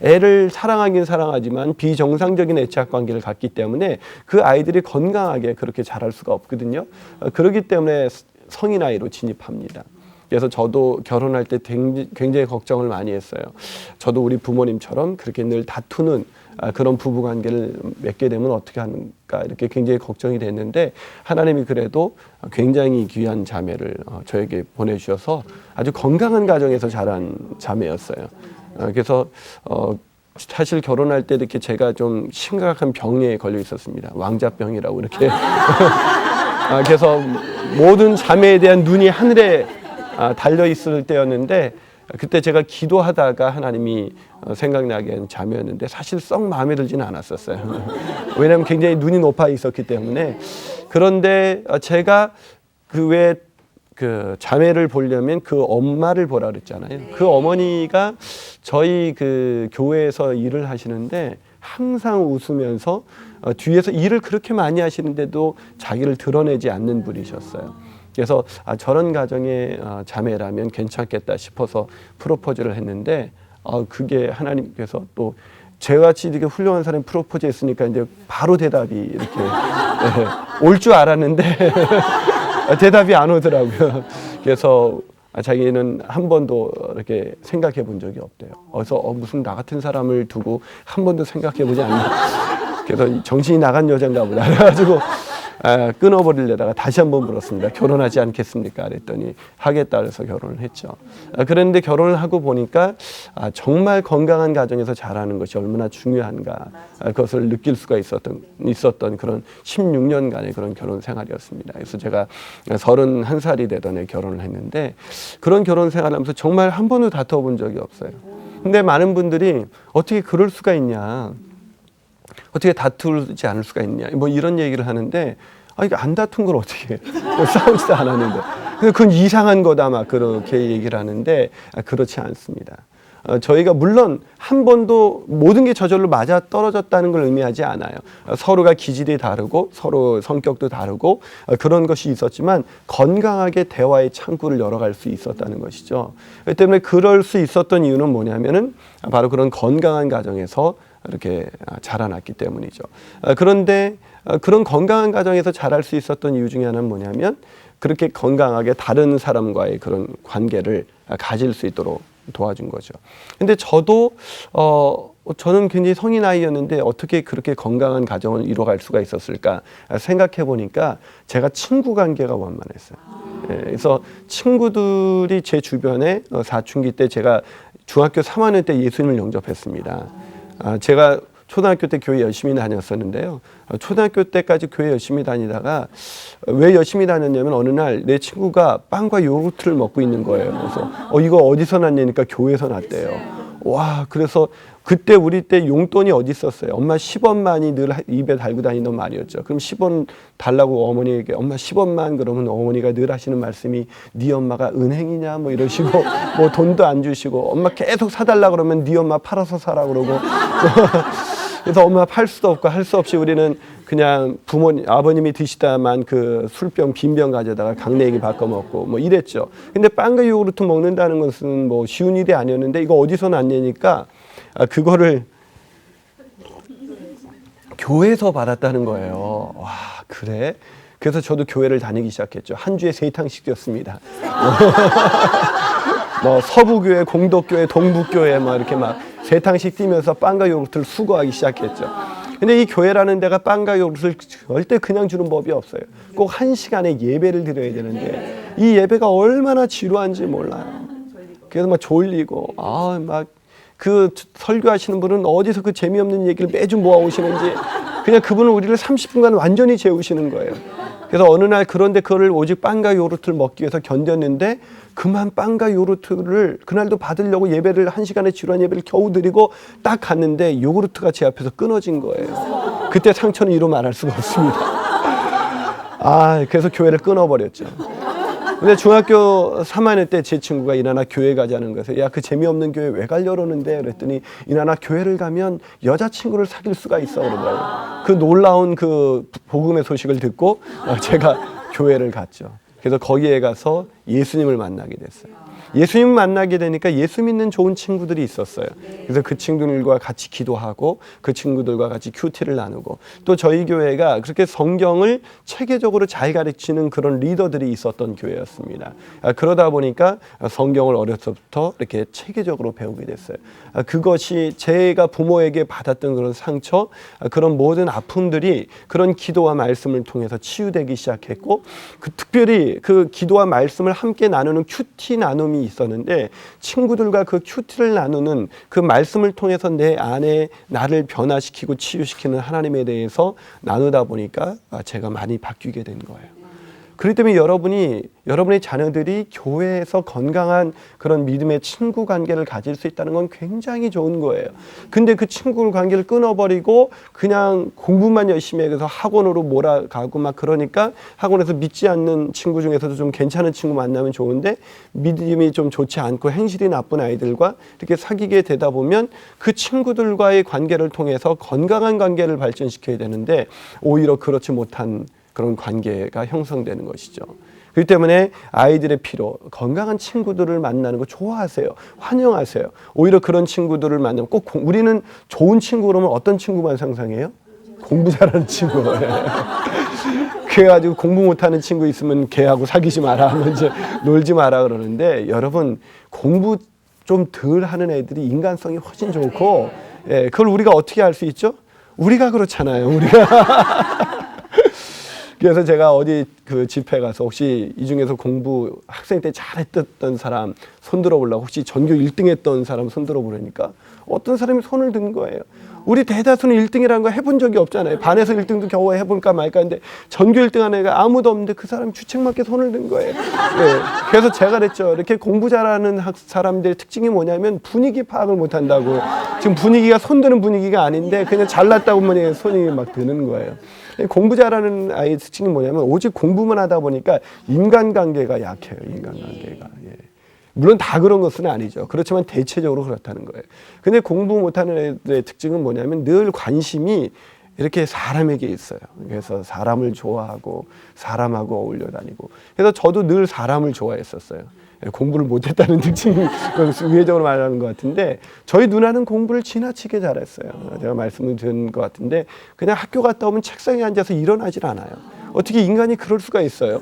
애를 사랑하긴 사랑하지만 비정상적인 애착 관계를 갖기 때문에 그 아이들이 건강하게 그렇게 자랄 수가 없거든요. 그렇기 때문에 성인 아이로 진입합니다. 그래서 저도 결혼할 때 굉장히 걱정을 많이 했어요. 저도 우리 부모님처럼 그렇게 늘 다투는 그런 부부관계를 맺게 되면 어떻게 하는가, 이렇게 굉장히 걱정이 됐는데, 하나님이 그래도 굉장히 귀한 자매를 저에게 보내주셔서 아주 건강한 가정에서 자란 자매였어요. 그래서 사실 결혼할 때 이렇게 제가 좀 심각한 병에 걸려 있었습니다. 왕자병이라고 이렇게. 그래서 모든 자매에 대한 눈이 하늘에 달려 있을 때였는데, 그때 제가 기도하다가 하나님이 생각나게 한 자매였는데, 사실 썩 마음에 들지는 않았었어요. 왜냐하면 굉장히 눈이 높아 있었기 때문에. 그런데 제가 그 자매를 보려면 그 엄마를 보라 그랬잖아요. 그 어머니가 저희 그 교회에서 일을 하시는데 항상 웃으면서 뒤에서 일을 그렇게 많이 하시는데도 자기를 드러내지 않는 분이셨어요. 그래서 저런 가정의 자매라면 괜찮겠다 싶어서 프로포즈를 했는데, 그게 하나님께서 또 저같이 이렇게 훌륭한 사람이 프로포즈 했으니까 이제 바로 대답이 이렇게 올 줄 알았는데 대답이 안 오더라고요. 그래서 자기는 한 번도 이렇게 생각해 본 적이 없대요. 그래서 무슨 나 같은 사람을 두고 한 번도 생각해 보지 않나. 그래서 정신이 나간 여잔가 보다. 그래가지고 끊어버리려다가 다시 한번 물었습니다. 결혼하지 않겠습니까? 그랬더니 하겠다 그래서 결혼을 했죠. 그런데 결혼을 하고 보니까 정말 건강한 가정에서 자라는 것이 얼마나 중요한가 그것을 느낄 수가 있었던 그런 16년간의 그런 결혼 생활이었습니다. 그래서 제가 31살이 되던 해 결혼을 했는데 그런 결혼 생활을 하면서 정말 한 번도 다퉈본 적이 없어요. 근데 많은 분들이 어떻게 그럴 수가 있냐, 어떻게 다투지 않을 수가 있냐, 뭐 이런 얘기를 하는데 이게 안 다툰 걸 어떻게 해? 싸우지도 않았는데 그건 이상한 거다 막 그렇게 얘기를 하는데 그렇지 않습니다. 저희가 물론 한 번도 모든 게 저절로 맞아 떨어졌다는 걸 의미하지 않아요. 서로가 기질이 다르고 서로 성격도 다르고 그런 것이 있었지만 건강하게 대화의 창구를 열어갈 수 있었다는 것이죠. 그렇기 때문에 그럴 수 있었던 이유는 뭐냐면은 바로 그런 건강한 가정에서 이렇게 자라났기 때문이죠. 그런데 그런 건강한 가정에서 자랄 수 있었던 이유 중에 하나는 뭐냐면 그렇게 건강하게 다른 사람과의 그런 관계를 가질 수 있도록 도와준 거죠. 근데 저는 굉장히 성인 아이였는데 어떻게 그렇게 건강한 가정을 이뤄갈 수가 있었을까 생각해 보니까 제가 친구 관계가 원만했어요. 그래서 친구들이 제 주변에 사춘기 때 제가 중학교 3학년 때 예수님을 영접했습니다. 제가 초등학교 때 교회 열심히 다녔었는데요. 초등학교 때까지 교회 열심히 다니다가 왜 열심히 다녔냐면 어느 날 내 친구가 빵과 요구르트를 먹고 있는 거예요. 그래서 이거 어디서 났냐니까 교회에서 났대요. 와, 그래서 그때 우리 때 용돈이 어디 있었어요? 엄마 10원만이 늘 입에 달고 다니던 말이었죠. 그럼 10원 달라고 어머니에게 엄마 10원만 그러면 어머니가 늘 하시는 말씀이 네 엄마가 은행이냐 뭐 이러시고 뭐 돈도 안 주시고 엄마 계속 사달라 그러면 네 엄마 팔아서 사라 그러고 그래서 엄마 팔 수도 없고 할 수 없이 우리는 그냥 아버님이 드시다만 그 술병 빈병 가져다가 강내기 바꿔 먹고 뭐 이랬죠. 근데 빵과 요구르트 먹는다는 것은 뭐 쉬운 일이 아니었는데 이거 어디서 났냐니까 그거를 교회에서 받았다는 거예요. 와, 그래? 그래서 저도 교회를 다니기 시작했죠. 한 주에 3탕씩 뛰었습니다. 뭐 서부교회, 공덕교회, 동북교회 뭐 이렇게 막 3탕씩 뛰면서 빵과 요구르트를 수거하기 시작했죠. 근데 이 교회라는 데가 빵과 요구르트를 절대 그냥 주는 법이 없어요. 꼭 1시간의 예배를 드려야 되는데 이 예배가 얼마나 지루한지 몰라요. 그래서 막 졸리고 막 그 설교하시는 분은 어디서 그 재미없는 얘기를 매주 모아오시는지 그냥 그분은 우리를 30분간 완전히 재우시는 거예요. 그래서 어느 날 그런데 그거를 오직 빵과 요구르트를 먹기 위해서 견뎠는데 그만 빵과 요구르트를 그날도 받으려고 예배를 1시간의 지루한 예배를 겨우 드리고 딱 갔는데 요구르트가 제 앞에서 끊어진 거예요. 그때 상처는 이루 말할 수가 없습니다. 그래서 교회를 끊어버렸죠. 근데 중학교 3학년 때 제 친구가 이나나 교회 가자는 거예요. 야, 그 재미없는 교회 왜 가려러는데? 그랬더니 이나나 교회를 가면 여자친구를 사귈 수가 있어 그러더라고요. 그 놀라운 그 복음의 소식을 듣고 제가 교회를 갔죠. 그래서 거기에 가서 예수님을 만나게 됐어요. 예수님을 만나게 되니까 예수 믿는 좋은 친구들이 있었어요. 그래서 그 친구들과 같이 기도하고 그 친구들과 같이 큐티를 나누고 또 저희 교회가 그렇게 성경을 체계적으로 잘 가르치는 그런 리더들이 있었던 교회였습니다. 그러다 보니까 성경을 어려서부터 이렇게 체계적으로 배우게 됐어요. 그것이 제가 부모에게 받았던 그런 상처, 그런 모든 아픔들이 그런 기도와 말씀을 통해서 치유되기 시작했고 특별히 그 기도와 말씀을 함께 나누는 큐티 나눔이 있었는데 친구들과 그 큐티를 나누는 그 말씀을 통해서 내 안에 나를 변화시키고 치유시키는 하나님에 대해서 나누다 보니까 제가 많이 바뀌게 된 거예요. 그렇기 때문에 여러분의 자녀들이 교회에서 건강한 그런 믿음의 친구 관계를 가질 수 있다는 건 굉장히 좋은 거예요. 근데 그 친구 관계를 끊어버리고 그냥 공부만 열심히 해서 학원으로 몰아가고 막 그러니까 학원에서 믿지 않는 친구 중에서도 좀 괜찮은 친구 만나면 좋은데 믿음이 좀 좋지 않고 행실이 나쁜 아이들과 이렇게 사귀게 되다 보면 그 친구들과의 관계를 통해서 건강한 관계를 발전시켜야 되는데 오히려 그렇지 못한 그런 관계가 형성되는 것이죠. 그렇기 때문에 아이들의 필요, 건강한 친구들을 만나는 거 좋아하세요. 환영하세요. 오히려 그런 친구들을 만나면 꼭 우리는 좋은 친구 그러면 어떤 친구만 상상해요? 공부 잘하는 친구. 그래가지고 공부 못하는 친구 있으면 걔하고 사귀지 마라, 이제 놀지 마라 그러는데 여러분 공부 좀 덜 하는 애들이 인간성이 훨씬 좋고 그걸 우리가 어떻게 알 수 있죠? 우리가 그렇잖아요. 우리가. 그래서 제가 어디 그 집회 가서 혹시 이 중에서 공부 학생 때 잘했던 사람 손 들어보려고 혹시 전교 1등 했던 사람 손 들어보려니까 어떤 사람이 손을 든 거예요. 우리 대다수는 1등이라는 거 해본 적이 없잖아요. 반에서 1등도 겨우 해볼까 말까 하는데 전교 1등 한 애가 아무도 없는데 그 사람이 주책맞게 손을 든 거예요. 네. 그래서 제가 그랬죠. 이렇게 공부 잘하는 사람들의 특징이 뭐냐면 분위기 파악을 못한다고. 지금 분위기가 손 드는 분위기가 아닌데 그냥 잘났다고 보니 손이 막 드는 거예요. 공부 잘하는 아이의 특징이 뭐냐면 오직 공부만 하다 보니까 인간관계가 약해요. 인간관계가. 예. 물론 다 그런 것은 아니죠. 그렇지만 대체적으로 그렇다는 거예요. 근데 공부 못하는 애들의 특징은 뭐냐면 늘 관심이 이렇게 사람에게 있어요. 그래서 사람을 좋아하고 사람하고 어울려 다니고. 그래서 저도 늘 사람을 좋아했었어요. 공부를 못했다는 특징이 우회적으로 말하는 것 같은데 저희 누나는 공부를 지나치게 잘했어요. 제가 말씀을 드린 것 같은데 그냥 학교 갔다 오면 책상에 앉아서 일어나질 않아요. 어떻게 인간이 그럴 수가 있어요?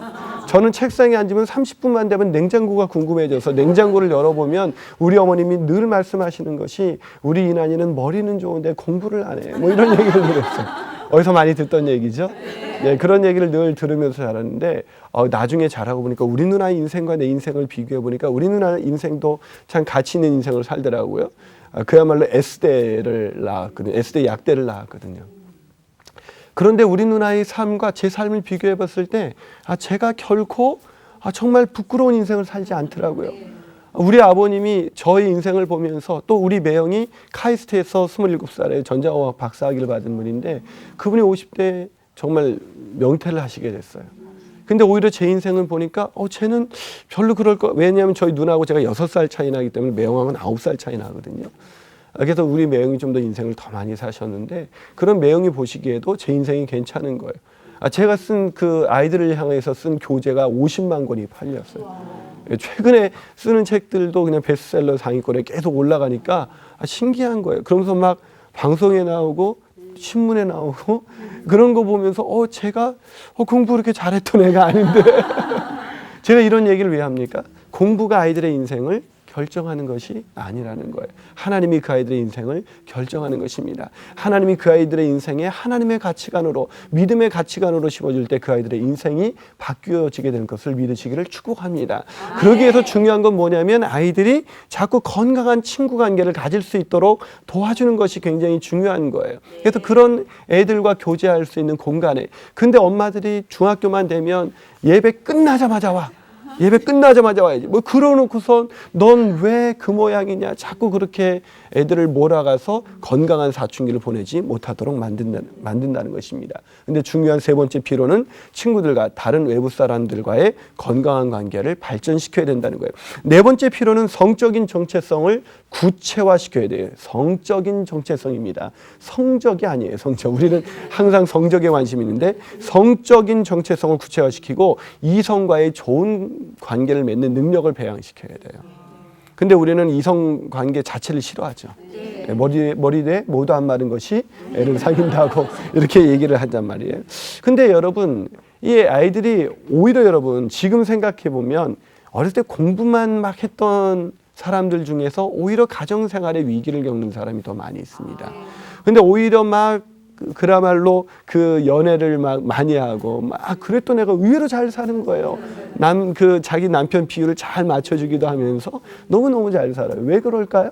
저는 책상에 앉으면 30분만 되면 냉장고가 궁금해져서 냉장고를 열어보면 우리 어머님이 늘 말씀하시는 것이 우리 이난이는 머리는 좋은데 공부를 안 해. 뭐 이런 얘기를 들었어요. 어디서 많이 듣던 얘기죠. 네, 그런 얘기를 늘 들으면서 자랐는데 나중에 자라고 보니까 우리 누나 인생과 내 인생을 비교해 보니까 우리 누나 인생도 참 가치 있는 인생을 살더라고요. 그야말로 S대를 낳았거든요. S대 약대를 낳았거든요. 그런데 우리 누나의 삶과 제 삶을 비교해 봤을 때 제가 결코 정말 부끄러운 인생을 살지 않더라고요. 우리 아버님이 저의 인생을 보면서 또 우리 매형이 카이스트에서 27살에 전자공학 박사학위를 받은 분인데 그분이 50대에 정말 명퇴를 하시게 됐어요. 근데 오히려 제 인생을 보니까 쟤는 별로 그럴 거. 왜냐하면 저희 누나하고 제가 6살 차이 나기 때문에 매형하고는 9살 차이 나거든요. 그래서 우리 매형이 좀 더 인생을 더 많이 사셨는데 그런 매형이 보시기에도 제 인생이 괜찮은 거예요. 제가 쓴 그 아이들을 향해서 쓴 교재가 50만 권이 팔렸어요. 최근에 쓰는 책들도 그냥 베스트셀러 상위권에 계속 올라가니까 신기한 거예요. 그러면서 막 방송에 나오고 신문에 나오고 그런 거 보면서 제가 공부 그렇게 잘했던 애가 아닌데 제가 이런 얘기를 왜 합니까? 공부가 아이들의 인생을 결정하는 것이 아니라는 거예요. 하나님이 그 아이들의 인생을 결정하는 것입니다. 하나님이 그 아이들의 인생에 하나님의 가치관으로 믿음의 가치관으로 심어줄 때 그 아이들의 인생이 바뀌어지게 되는 것을 믿으시기를 축복합니다. 그러기 위해서 중요한 건 뭐냐면 아이들이 자꾸 건강한 친구 관계를 가질 수 있도록 도와주는 것이 굉장히 중요한 거예요. 그래서 그런 애들과 교제할 수 있는 공간에 근데 엄마들이 중학교만 되면 예배 끝나자마자 와. 예배 끝나자마자 와야지. 뭐 그러놓고선 넌 왜 그 모양이냐. 자꾸 그렇게 애들을 몰아가서 건강한 사춘기를 보내지 못하도록 만든다는 것입니다. 근데 중요한 세 번째 필요는 친구들과 다른 외부 사람들과의 건강한 관계를 발전시켜야 된다는 거예요. 네 번째 필요는 성적인 정체성을 구체화시켜야 돼요. 성적인 정체성입니다. 성적이 아니에요. 성적. 우리는 항상 성적에 관심이 있는데 성적인 정체성을 구체화시키고 이성과의 좋은 관계를 맺는 능력을 배양시켜야 돼요. 근데 우리는 이성 관계 자체를 싫어하죠. 머리에 모두 안 마른 것이 애를 사귄다고 이렇게 얘기를 한단 말이에요. 근데 여러분, 이 아이들이 오히려 여러분 지금 생각해 보면 어릴 때 공부만 막 했던 사람들 중에서 오히려 가정생활의 위기를 겪는 사람이 더 많이 있습니다. 근데 오히려 막 그야말로 그 연애를 막 많이 하고 막 그랬던 애가 의외로 잘 사는 거예요. 자기 남편 비율을 잘 맞춰주기도 하면서 너무너무 잘 살아요. 왜 그럴까요?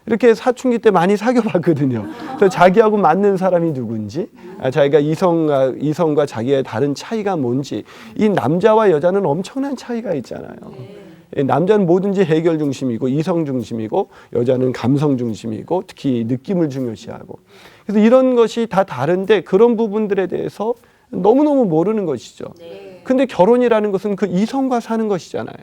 이렇게 사춘기 때 많이 사귀어봤거든요. 그래서 자기하고 맞는 사람이 누군지, 자기가 이성과 자기의 다른 차이가 뭔지, 이 남자와 여자는 엄청난 차이가 있잖아요. 남자는 뭐든지 해결 중심이고 이성 중심이고 여자는 감성 중심이고 특히 느낌을 중요시하고 그래서 이런 것이 다 다른데 그런 부분들에 대해서 너무너무 모르는 것이죠. 근데 결혼이라는 것은 그 이성과 사는 것이잖아요.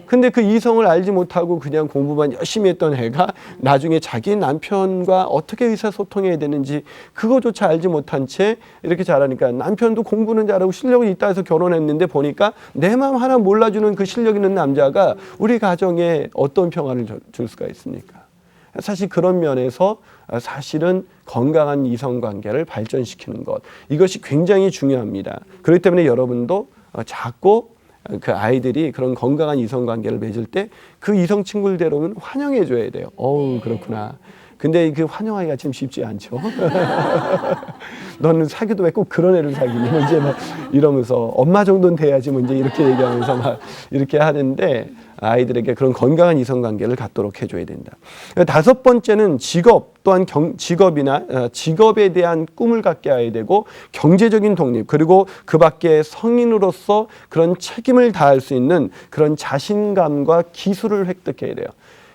근데 그 이성을 알지 못하고 그냥 공부만 열심히 했던 애가 나중에 자기 남편과 어떻게 의사소통해야 되는지 그거조차 알지 못한 채 이렇게 자라니까 남편도 공부는 잘하고 실력이 있다 해서 결혼했는데 보니까 내 마음 하나 몰라주는 그 실력 있는 남자가 우리 가정에 어떤 평화를 줄 수가 있습니까? 사실 그런 면에서 사실은 건강한 이성관계를 발전시키는 것 이것이 굉장히 중요합니다. 그렇기 때문에 여러분도 작고 그 아이들이 그런 건강한 이성 관계를 맺을 때 그 이성 친구를 데려오면 환영해 줘야 돼요. 어우, 그렇구나. 근데 그 환영하기가 참 쉽지 않죠. 너는 사귀도 왜 꼭 그런 애를 사귀니? 뭐 이제 막 이러면서 엄마 정도는 돼야지 뭐 이제 이렇게 얘기하면서 막 이렇게 하는데 아이들에게 그런 건강한 이성 관계를 갖도록 해줘야 된다. 다섯 번째는 직업 또한 직업이나 직업에 대한 꿈을 갖게 해야 되고 경제적인 독립 그리고 그 밖에 성인으로서 그런 책임을 다할 수 있는 그런 자신감과 기술을 획득해야 돼요.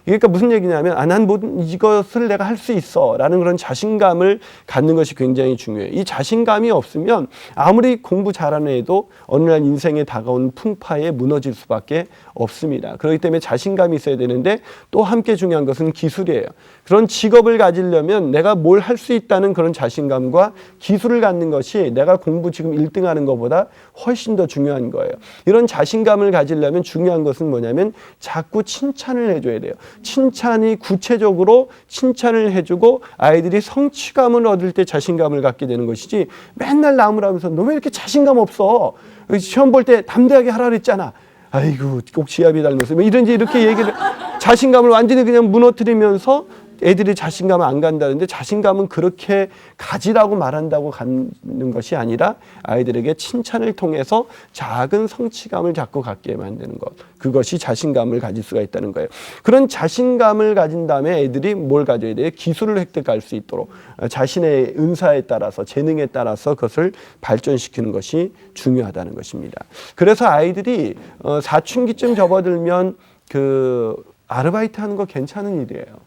그러니까 무슨 얘기냐면 난 모든 이것을 내가 할 수 있어 라는 그런 자신감을 갖는 것이 굉장히 중요해요. 이 자신감이 없으면 아무리 공부 잘하는 애도 어느 날 인생에 다가온 풍파에 무너질 수밖에 없습니다. 그렇기 때문에 자신감이 있어야 되는데 또 함께 중요한 것은 기술이에요. 그런 직업을 가지려면 내가 뭘 할 수 있다는 그런 자신감과 기술을 갖는 것이 내가 공부 지금 1등 하는 것보다 훨씬 더 중요한 거예요. 이런 자신감을 가지려면 중요한 것은 뭐냐면 자꾸 칭찬을 해줘야 돼요. 칭찬이 구체적으로 칭찬을 해주고 아이들이 성취감을 얻을 때 자신감을 갖게 되는 것이지 맨날 나무라면서 너 왜 이렇게 자신감 없어? 시험 볼 때 담대하게 하라 그랬잖아. 아이고 꼭 지압이 닮았어. 뭐 이런지 이렇게 얘기를 자신감을 완전히 그냥 무너뜨리면서 애들이 자신감을 안 간다는데 자신감은 그렇게 가지라고 말한다고 갖는 것이 아니라 아이들에게 칭찬을 통해서 작은 성취감을 자꾸 갖게 만드는 것. 그것이 자신감을 가질 수가 있다는 거예요. 그런 자신감을 가진 다음에 애들이 뭘 가져야 돼요? 기술을 획득할 수 있도록 자신의 은사에 따라서 재능에 따라서 그것을 발전시키는 것이 중요하다는 것입니다. 그래서 아이들이 사춘기쯤 접어들면 그 아르바이트 하는 거 괜찮은 일이에요.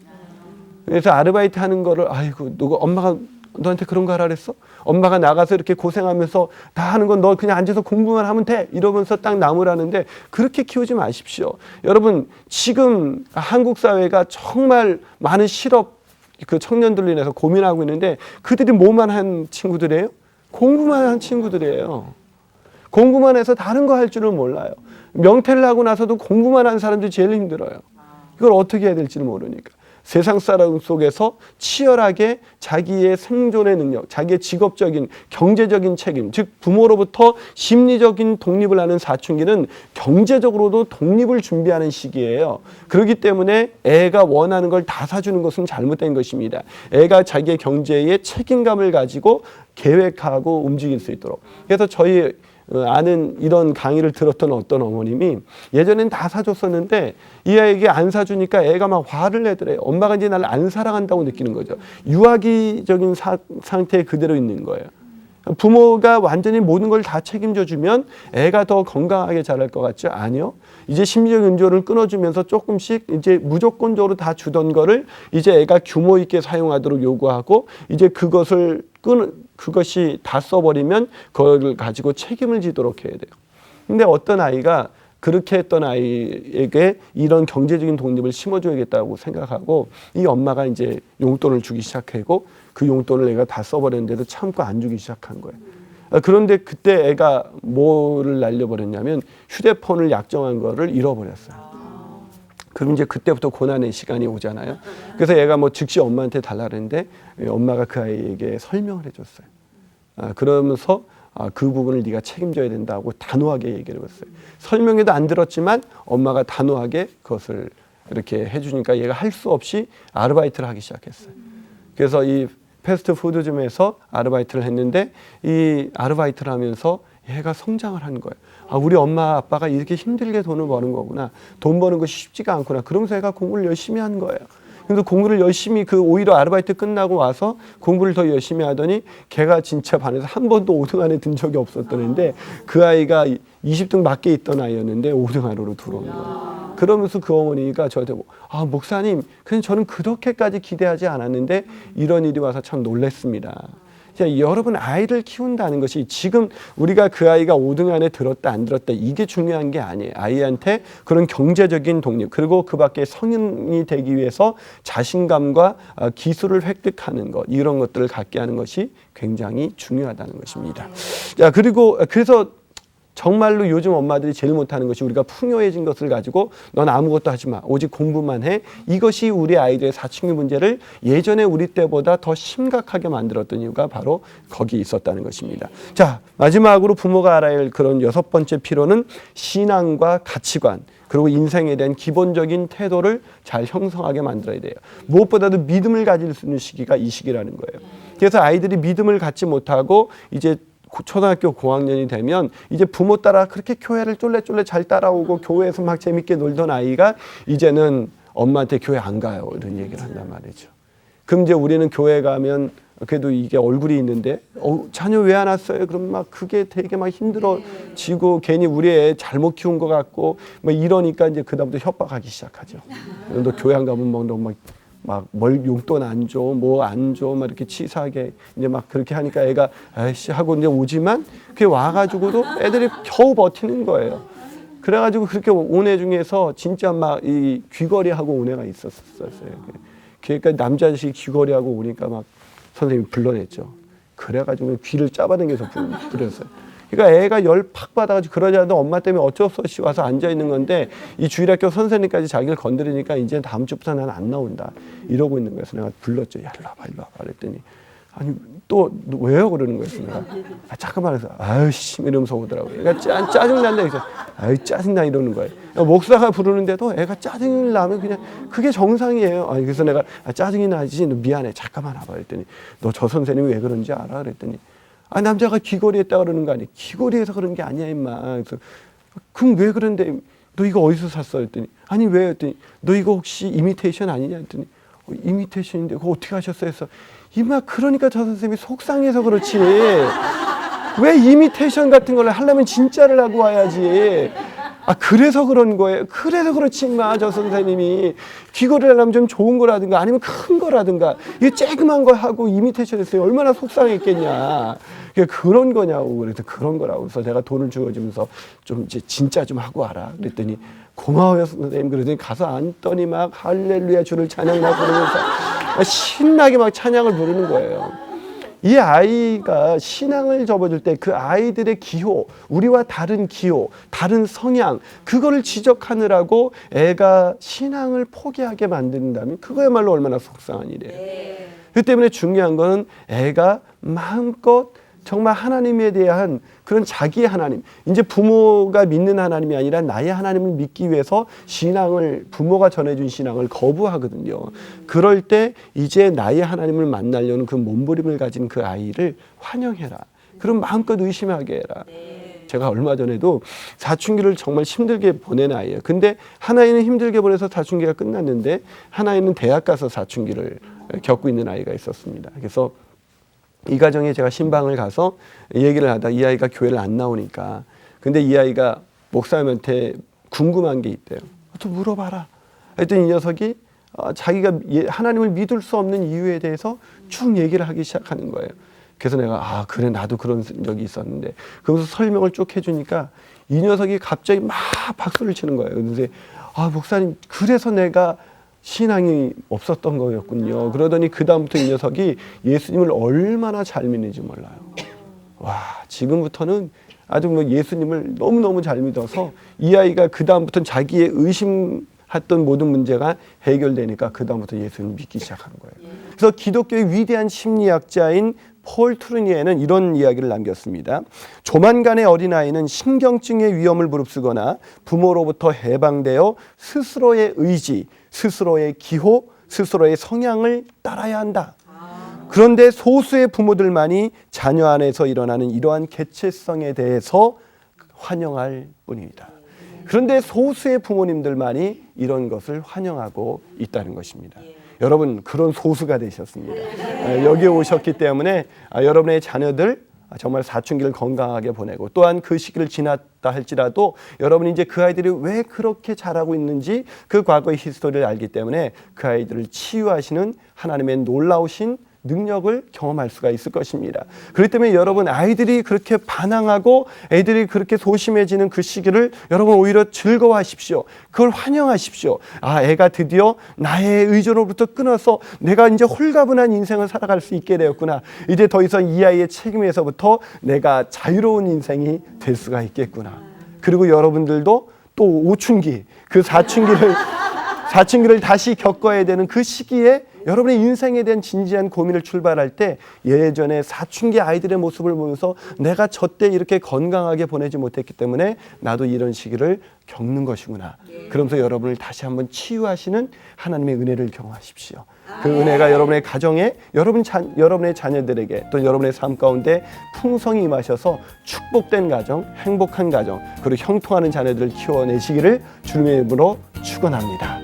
그래서 아르바이트 하는 거를 아이고 누가 엄마가 너한테 그런 거 하라 그랬어? 엄마가 나가서 이렇게 고생하면서 다 하는 건 너 그냥 앉아서 공부만 하면 돼 이러면서 딱 나무라는데 그렇게 키우지 마십시오. 여러분 지금 한국 사회가 정말 많은 실업 그 청년들로 인해서 고민하고 있는데 그들이 뭐만 한 친구들이에요? 공부만 한 친구들이에요. 공부만 해서 다른 거 할 줄은 몰라요. 명퇴를 하고 나서도 공부만 한 사람들이 제일 힘들어요. 이걸 어떻게 해야 될지를 모르니까. 세상 사람 속에서 치열하게 자기의 생존의 능력, 자기의 직업적인 경제적인 책임, 즉 부모로부터 심리적인 독립을 하는 사춘기는 경제적으로도 독립을 준비하는 시기예요. 그렇기 때문에 애가 원하는 걸 다 사주는 것은 잘못된 것입니다. 애가 자기의 경제에 책임감을 가지고 계획하고 움직일 수 있도록. 그래서 저희 아는 이런 강의를 들었던 어떤 어머님이 예전엔 다 사줬었는데 이 아이에게 안 사주니까 애가 막 화를 내더래요. 엄마가 이제 나를 안 사랑한다고 느끼는 거죠. 유아기적인 상태에 그대로 있는 거예요. 부모가 완전히 모든 걸 다 책임져 주면 애가 더 건강하게 자랄 것 같죠? 아니요. 이제 심리적 연조를 끊어주면서 조금씩 이제 무조건적으로 다 주던 거를 이제 애가 규모 있게 사용하도록 요구하고 이제 그것이 다 써버리면 그걸 가지고 책임을 지도록 해야 돼요. 근데 어떤 아이가 그렇게 했던 아이에게 이런 경제적인 독립을 심어줘야겠다고 생각하고 이 엄마가 이제 용돈을 주기 시작하고 그 용돈을 애가 다 써버렸는데도 참고 안 주기 시작한 거예요. 그런데 그때 애가 뭐를 날려버렸냐면 휴대폰을 약정한 거를 잃어버렸어요. 그럼 이제 그때부터 고난의 시간이 오잖아요. 그래서 얘가 뭐 즉시 엄마한테 달라 그랬는데 엄마가 그 아이에게 설명을 해줬어요. 그러면서 그 부분을 네가 책임져야 된다고 단호하게 얘기를 했어요. 설명해도 안 들었지만 엄마가 단호하게 그것을 이렇게 해주니까 얘가 할 수 없이 아르바이트를 하기 시작했어요. 그래서 이 패스트푸드점에서 아르바이트를 했는데 이 아르바이트를 하면서 얘가 성장을 한 거예요. 우리 엄마 아빠가 이렇게 힘들게 돈을 버는 거구나. 돈 버는 것이 쉽지가 않구나. 그러면서 얘가 공부를 열심히 한 거예요. 그래서 공부를 열심히 오히려 아르바이트 끝나고 와서 공부를 더 열심히 하더니 걔가 진짜 반에서 한 번도 5등 안에 든 적이 없었던 애인데 그 아이가 20등 밖에 있던 아이였는데 5등 안으로 들어온 거예요. 그러면서 그 어머니가 저한테 목사님 그냥 저는 그렇게까지 기대하지 않았는데 이런 일이 와서 참 놀랐습니다. 여러분 아이를 키운다는 것이 지금 우리가 그 아이가 5등 안에 들었다 안 들었다 이게 중요한 게 아니에요. 아이한테 그런 경제적인 독립 그리고 그 밖에 성인이 되기 위해서 자신감과 기술을 획득하는 것 이런 것들을 갖게 하는 것이 굉장히 중요하다는 것입니다. 자 그리고 그래서 정말로 요즘 엄마들이 제일 못하는 것이 우리가 풍요해진 것을 가지고 넌 아무것도 하지 마. 오직 공부만 해. 이것이 우리 아이들의 사춘기 문제를 예전에 우리 때보다 더 심각하게 만들었던 이유가 바로 거기 있었다는 것입니다. 자, 마지막으로 부모가 알아야 할 그런 6번째 필요는 신앙과 가치관, 그리고 인생에 대한 기본적인 태도를 잘 형성하게 만들어야 돼요. 무엇보다도 믿음을 가질 수 있는 시기가 이 시기라는 거예요. 그래서 아이들이 믿음을 갖지 못하고 이제 초등학교 고학년이 되면 이제 부모 따라 그렇게 교회를 쫄래쫄래 잘 따라오고 교회에서 막 재밌게 놀던 아이가 이제는 엄마한테 교회 안 가요. 이런 얘기를 한단 말이죠. 그럼 이제 우리는 교회 가면 그래도 이게 얼굴이 있는데 자녀 왜 안 왔어요? 그럼 막 그게 되게 막 힘들어지고 괜히 우리 애 잘못 키운 것 같고 막 이러니까 이제 그다음부터 협박하기 시작하죠. 너 교회 안 가면 막 뭘 용돈 안 줘, 뭐 안 줘, 막 이렇게 치사하게 이제 막 그렇게 하니까 애가 아이씨 하고 이제 오지만 그게 와가지고도 애들이 겨우 버티는 거예요. 그래가지고 그렇게 온 애 중에서 진짜 막 이 귀걸이하고 온 애가 있었어요. 그러니까 남자식 귀걸이하고 오니까 막 선생님이 불러냈죠. 그래가지고 귀를 잡아당겨서 부렸어요. 그러니까 애가 열 팍 받아가지고 그러지 않아도 엄마 때문에 어쩔 수 없이 와서 앉아있는 건데 이 주일학교 선생님까지 자기를 건드리니까 이제 다음 주부터 나는 안 나온다 이러고 있는 거예요. 그래서 내가 불렀죠. 야 일로 와봐 그랬더니 아니 또 왜요 그러는 거예요. 내가 잠깐만 해서 아유씨 이러면서 오더라고요. 그러니까 짜증난다 그래서 아유 짜증나 이러는 거예요. 목사가 부르는데도 애가 짜증을 나면 그냥 그게 정상이에요. 아니 그래서 내가 짜증이 나지 너 미안해 잠깐만 와봐 그랬더니 너 저 선생님이 왜 그런지 알아 그랬더니 남자가 귀걸이 했다 그러는 거 아니야. 귀걸이해서 그런 게 아니야 임마. 그래서 그럼 왜 그런데 너 이거 어디서 샀어 했더니 아니 왜 했더니 너 이거 혹시 이미테이션 아니냐 했더니 이미테이션인데 그거 어떻게 하셨어요 해서 임마 그러니까 저 선생님이 속상해서 그렇지 왜 이미테이션 같은 걸 하려면 진짜를 하고 와야지. 그래서 그런 거예요. 그래서 그렇지 마. 저 선생님이 귀걸이를 하려면 좀 좋은 거라든가 아니면 큰 거라든가 이 쬐그만 거 하고 이미테이션 했어요. 얼마나 속상했겠냐. 그런 거냐고. 그래서 그런 거라고. 그래서 내가 돈을 주어주면서 좀 이제 진짜 좀 하고 와라. 그랬더니 고마워요 선생님. 그러더니 가서 앉더니 막 할렐루야 주를 찬양 막 부르면서 신나게 막 찬양을 부르는 거예요. 이 아이가 신앙을 접어줄 때 그 아이들의 기호, 우리와 다른 기호, 다른 성향, 그거를 지적하느라고 애가 신앙을 포기하게 만든다면 그거야말로 얼마나 속상한 일이에요. 그 때문에 중요한 거는 애가 마음껏 정말 하나님에 대한 그런 자기의 하나님, 이제 부모가 믿는 하나님이 아니라 나의 하나님을 믿기 위해서 신앙을, 부모가 전해준 신앙을 거부하거든요. 그럴 때 이제 나의 하나님을 만나려는 그 몸부림을 가진 그 아이를 환영해라. 그럼 마음껏 의심하게 해라. 제가 얼마 전에도 사춘기를 정말 힘들게 보낸 아이예요. 근데 하나이는 힘들게 보내서 사춘기가 끝났는데 하나이는 대학 가서 사춘기를 겪고 있는 아이가 있었습니다. 그래서 이 가정에 제가 신방을 가서 얘기를 하다 이 아이가 교회를 안 나오니까 근데 이 아이가 목사님한테 궁금한 게 있대요. 또 물어봐라. 했더니 이 녀석이 자기가 하나님을 믿을 수 없는 이유에 대해서 쭉 얘기를 하기 시작하는 거예요. 그래서 내가 그래 나도 그런 적이 있었는데 그러면서 설명을 쭉 해주니까 이 녀석이 갑자기 막 박수를 치는 거예요. 그래서 목사님 그래서 내가 신앙이 없었던 거였군요. 그러더니 그 다음부터 이 녀석이 예수님을 얼마나 잘 믿는지 몰라요. 와 지금부터는 아주 예수님을 너무너무 잘 믿어서 이 아이가 그 다음부터는 자기의 의심했던 모든 문제가 해결되니까 그 다음부터 예수님을 믿기 시작한 거예요. 그래서 기독교의 위대한 심리학자인 폴 트루니에는 이런 이야기를 남겼습니다. 조만간의 어린아이는 신경증의 위험을 무릅쓰거나 부모로부터 해방되어 스스로의 의지, 스스로의 기호, 스스로의 성향을 따라야 한다. 그런데 소수의 부모들만이 자녀 안에서 일어나는 이러한 개체성에 대해서 환영할 뿐입니다. 그런데 소수의 부모님들만이 이런 것을 환영하고 있다는 것입니다. 여러분 그런 소수가 되셨습니다. 여기에 오셨기 때문에 여러분의 자녀들 정말 사춘기를 건강하게 보내고 또한 그 시기를 지났다 할지라도 여러분이 이제 그 아이들이 왜 그렇게 자라고 있는지 그 과거의 히스토리를 알기 때문에 그 아이들을 치유하시는 하나님의 놀라우신 능력을 경험할 수가 있을 것입니다. 그렇기 때문에 여러분 아이들이 그렇게 반항하고 애들이 그렇게 소심해지는 그 시기를 여러분 오히려 즐거워하십시오. 그걸 환영하십시오. 아, 애가 드디어 나의 의존으로부터 끊어서 내가 이제 홀가분한 인생을 살아갈 수 있게 되었구나. 이제 더 이상 이 아이의 책임에서부터 내가 자유로운 인생이 될 수가 있겠구나. 그리고 여러분들도 또 오춘기, 그 사춘기를 다시 겪어야 되는 그 시기에 여러분의 인생에 대한 진지한 고민을 출발할 때 예전에 사춘기 아이들의 모습을 보면서 내가 저때 이렇게 건강하게 보내지 못했기 때문에 나도 이런 시기를 겪는 것이구나. 그러면서 여러분을 다시 한번 치유하시는 하나님의 은혜를 경험하십시오. 그 은혜가 여러분의 가정에, 여러분의 자녀들에게 또 여러분의 삶 가운데 풍성히 임하셔서 축복된 가정, 행복한 가정, 그리고 형통하는 자녀들을 키워내시기를 주님의 이름으로 축원합니다.